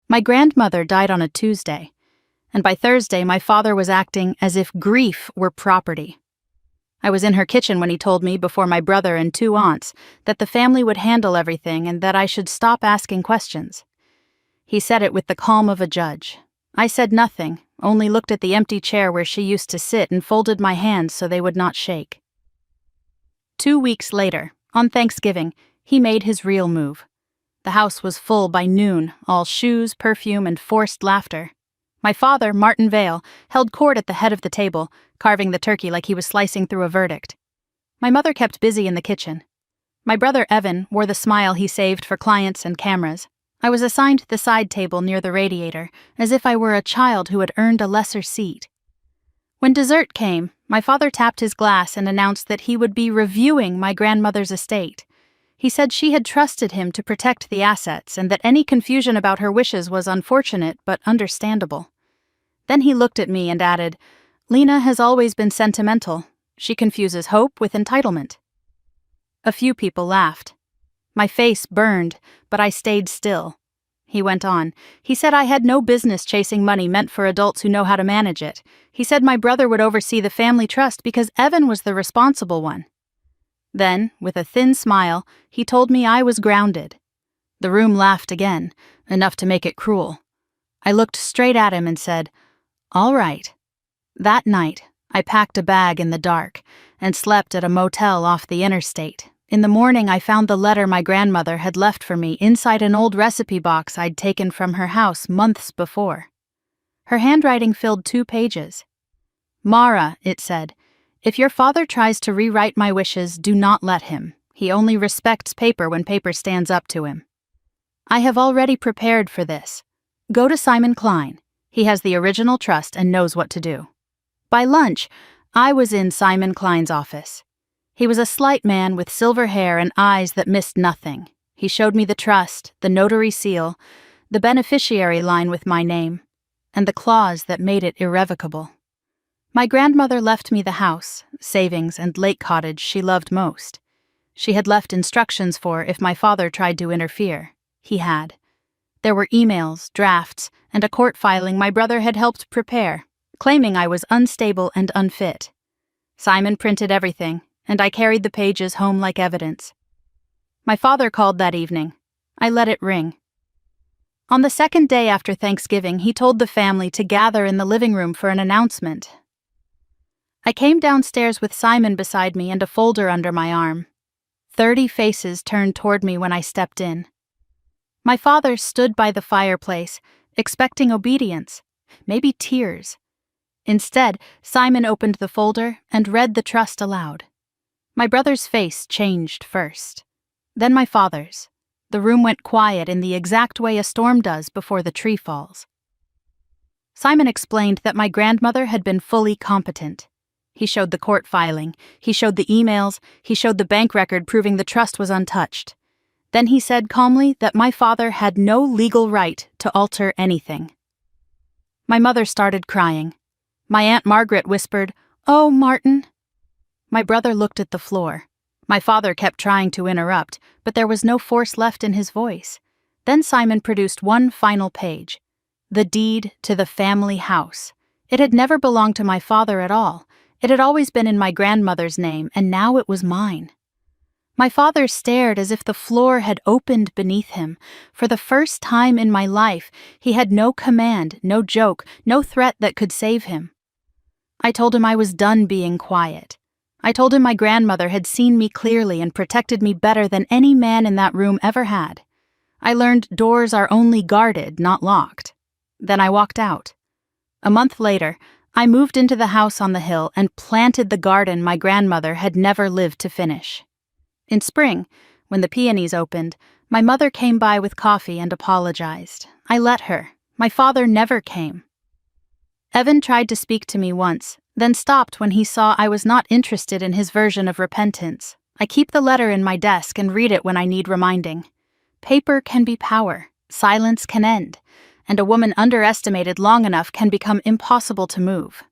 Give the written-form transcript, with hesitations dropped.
My grandmother died on a Tuesday, and by Thursday my father was acting as if grief were property. I was in her kitchen when he told me, before my brother and 2 aunts, that the family would handle everything and that I should stop asking questions. He said it with the calm of a judge. I said nothing, only looked at the empty chair where she used to sit and folded my hands so they would not shake. 2 weeks later, on Thanksgiving, he made his real move. The house was full by noon, all shoes, perfume, and forced laughter. My father, Martin Vale, held court at the head of the table, carving the turkey like he was slicing through a verdict. My mother kept busy in the kitchen. My brother Evan wore the smile he saved for clients and cameras. I was assigned the side table near the radiator, as if I were a child who had earned a lesser seat. When dessert came, my father tapped his glass and announced that he would be reviewing my grandmother's estate. He said she had trusted him to protect the assets and that any confusion about her wishes was unfortunate but understandable. Then he looked at me and added, "Lena has always been sentimental. She confuses hope with entitlement." A few people laughed. My face burned, but I stayed still. He went on. He said I had no business chasing money meant for adults who know how to manage it. He said my brother would oversee the family trust because Evan was the responsible one. Then, with a thin smile, he told me I was grounded. The room laughed again, enough to make it cruel. I looked straight at him and said, "All right." That night, I packed a bag in the dark and slept at a motel off the interstate. In the morning, I found the letter my grandmother had left for me inside an old recipe box I'd taken from her house months before. Her handwriting filled 2 pages. "Mara," it said, "if your father tries to rewrite my wishes, do not let him. He only respects paper when paper stands up to him. I have already prepared for this. Go to Simon Klein. He has the original trust and knows what to do." By lunch, I was in Simon Klein's office. He was a slight man with silver hair and eyes that missed nothing. He showed me the trust, the notary seal, the beneficiary line with my name, and the clause that made it irrevocable. My grandmother left me the house, savings, and lake cottage she loved most. She had left instructions for if my father tried to interfere. He had. There were emails, drafts, and a court filing my brother had helped prepare, claiming I was unstable and unfit. Simon printed everything, and I carried the pages home like evidence. My father called that evening. I let it ring. On the second day after Thanksgiving, he told the family to gather in the living room for an announcement. I came downstairs with Simon beside me and a folder under my arm. 30 faces turned toward me when I stepped in. My father stood by the fireplace, expecting obedience, maybe tears. Instead, Simon opened the folder and read the trust aloud. My brother's face changed first, then my father's. The room went quiet in the exact way a storm does before the tree falls. Simon explained that my grandmother had been fully competent. He showed the court filing, he showed the emails, he showed the bank record proving the trust was untouched. Then he said calmly that my father had no legal right to alter anything. My mother started crying. My Aunt Margaret whispered, "Oh, Martin." My brother looked at the floor. My father kept trying to interrupt, but there was no force left in his voice. Then Simon produced one final page. The deed to the family house. It had never belonged to my father at all. It had always been in my grandmother's name, and now it was mine. My father stared as if the floor had opened beneath him. For the first time in my life, he had no command, no joke, no threat that could save him. I told him I was done being quiet. I told him my grandmother had seen me clearly and protected me better than any man in that room ever had. I learned doors are only guarded, not locked. Then I walked out. A month later, I moved into the house on the hill and planted the garden my grandmother had never lived to finish. In spring, when the peonies opened, my mother came by with coffee and apologized. I let her. My father never came. Evan tried to speak to me once, then stopped when he saw I was not interested in his version of repentance. I keep the letter in my desk and read it when I need reminding. Paper can be power, silence can end, and a woman underestimated long enough can become impossible to move.